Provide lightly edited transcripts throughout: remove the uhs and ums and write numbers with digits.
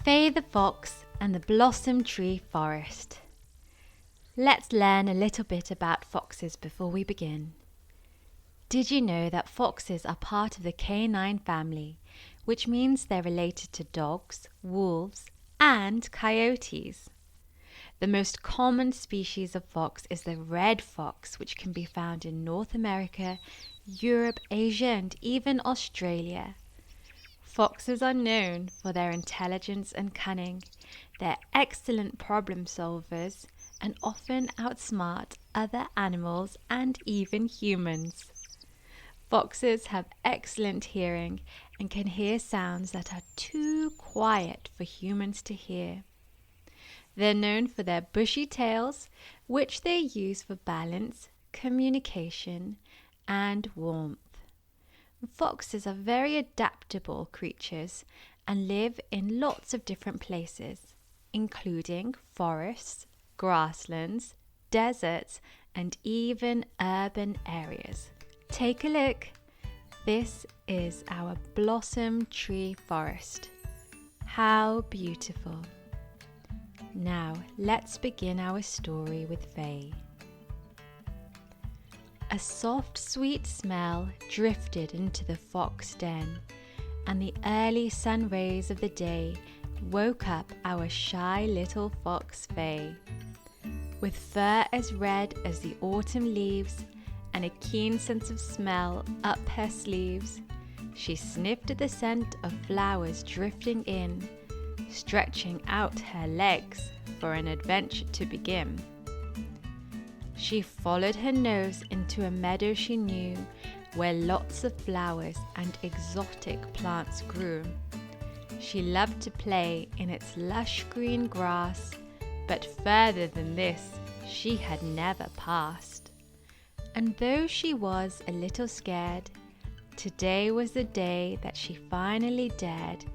Fay the Fox and the Blossom Tree Forest. Let's learn a little bit about foxes before we begin. Did you know that foxes are part of the canine family, which means they're related to dogs, wolves, and coyotes? The most common species of fox is the red fox, which can be found in North America, Europe, Asia, and even Australia. Foxes are known for their intelligence and cunning. They're excellent problem solvers and often outsmart other animals and even humans. Foxes have excellent hearing and can hear sounds that are too quiet for humans to hear. They're known for their bushy tails, which they use for balance, communication, and warmth. Foxes are very adaptable creatures and live in lots of different places, including forests, grasslands, deserts, and even urban areas. Take a look. This is our Blossom Tree Forest. How beautiful. Now let's begin our story with Fay. A soft, sweet smell drifted into the fox den, and the early sun rays of the day woke up our shy little fox Fay. With fur as red as the autumn leaves and a keen sense of smell up her sleeves, she sniffed at the scent of flowers drifting in, stretching out her legs for an adventure to begin. She followed her nose into a meadow she knew, where lots of flowers and exotic plants grew. She loved to play in its lush green grass, but further than this she had never passed. And though she was a little scared, today was the day that she finally dared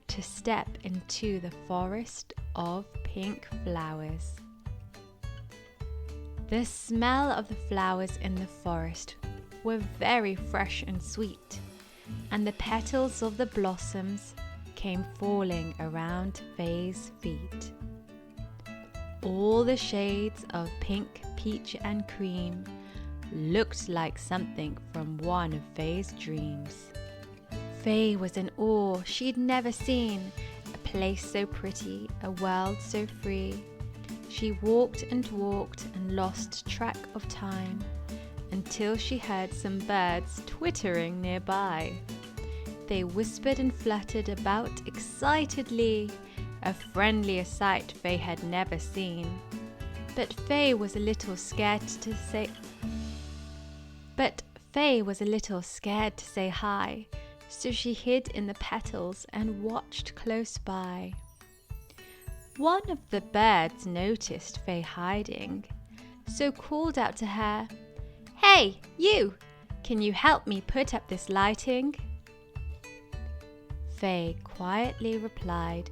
to step into the forest of pink flowers. The smell of the flowers in the forest were very fresh and sweet, and the petals of the blossoms came falling around Fay's feet. All the shades of pink, peach, and cream looked like something from one of Fay's dreams. Fay was in awe. She'd never seen a place so pretty, a world so free. She walked and lost track of time until she heard some birds twittering nearby. They whispered and fluttered about excitedly, a friendlier sight Fay had never seen. But Fay was a little scared to say hi, so she hid in the petals and watched close by. One of the birds noticed Fay hiding, so called out to her, "Hey, you! Can you help me put up this lighting?" Fay quietly replied,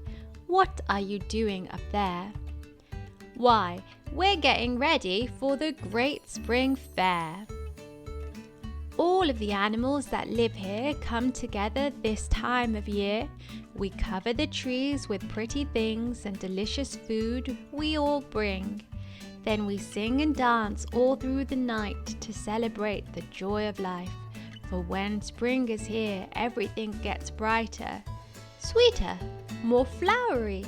"What are you doing up there?" "Why, we're getting ready for the Great Spring Fair. All of the animals that live here come together this time of year. We cover the trees with pretty things and delicious food we all bring. Then we sing and dance all through the night to celebrate the joy of life. For when spring is here, everything gets brighter, sweeter, more flowery,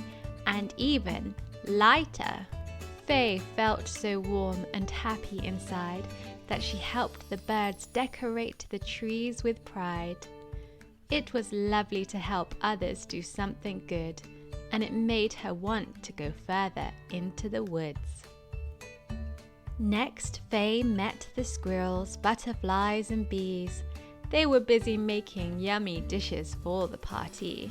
and even lighter." Fay felt so warm and happy inside that she helped the birds decorate the trees with pride. It was lovely to help others do something good, and it made her want to go further into the woods. Next, Fay met the squirrels, butterflies, and bees. They were busy making yummy dishes for the party.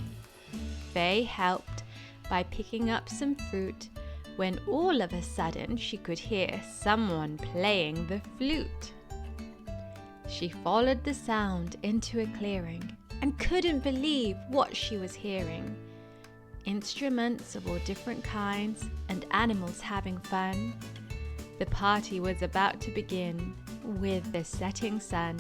Fay helped by picking up some fruit, when all of a sudden she could hear someone playing the flute. She followed the sound into a clearing and couldn't believe what she was hearing. Instruments of all different kinds and animals having fun. The party was about to begin with the setting sun.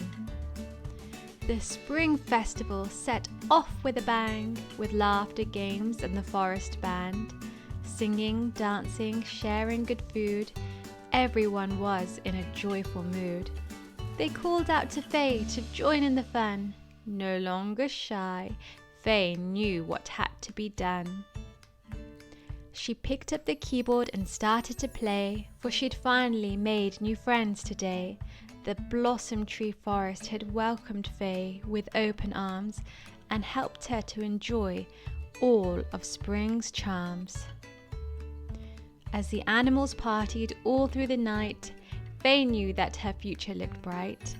The spring festival set off with a bang, with laughter, games and the forest band. Singing, dancing, sharing good food, everyone was in a joyful mood. They called out to Faye to join in the fun. No longer shy, Faye knew what had to be done. She picked up the keyboard and started to play, for she'd finally made new friends today. The blossom tree forest had welcomed Faye with open arms and helped her to enjoy all of spring's charms. As the animals partied all through the night, Faye knew that her future looked bright.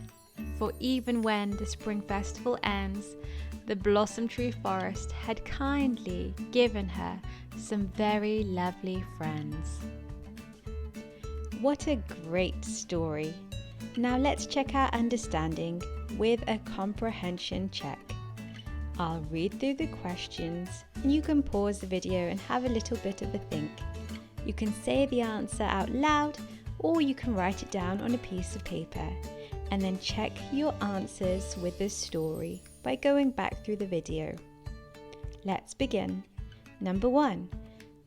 For even when the spring festival ends, the blossom tree forest had kindly given her some very lovely friends. What a great story! Now let's check our understanding with a comprehension check. I'll read through the questions and you can pause the video and have a little bit of a think. You can say the answer out loud or you can write it down on a piece of paper and then check your answers with the story by going back through the video. Let's begin. Number 1.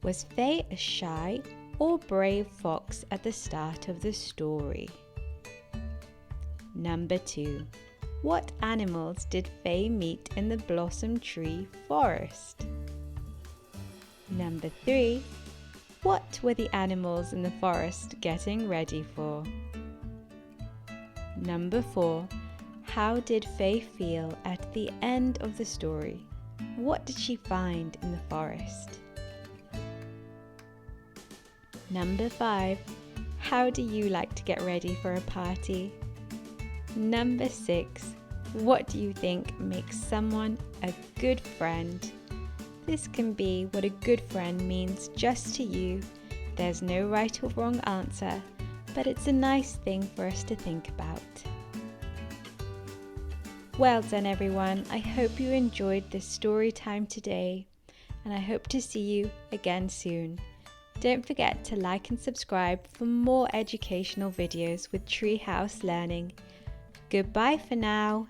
Was Faye a shy or brave fox at the start of the story? Number 2. What animals did Faye meet in the blossom tree forest? Number 3. What were the animals in the forest getting ready for? Number 4. How did Faye feel at the end of the story? What did she find in the forest? Number 5. How do you like to get ready for a party? Number 6. What do you think makes someone a good friend? This can be what a good friend means just to you. There's no right or wrong answer, but it's a nice thing for us to think about. Well done everyone, I hope you enjoyed this story time today and I hope to see you again soon. Don't forget to like and subscribe for more educational videos with Treehouse Learning. Goodbye for now.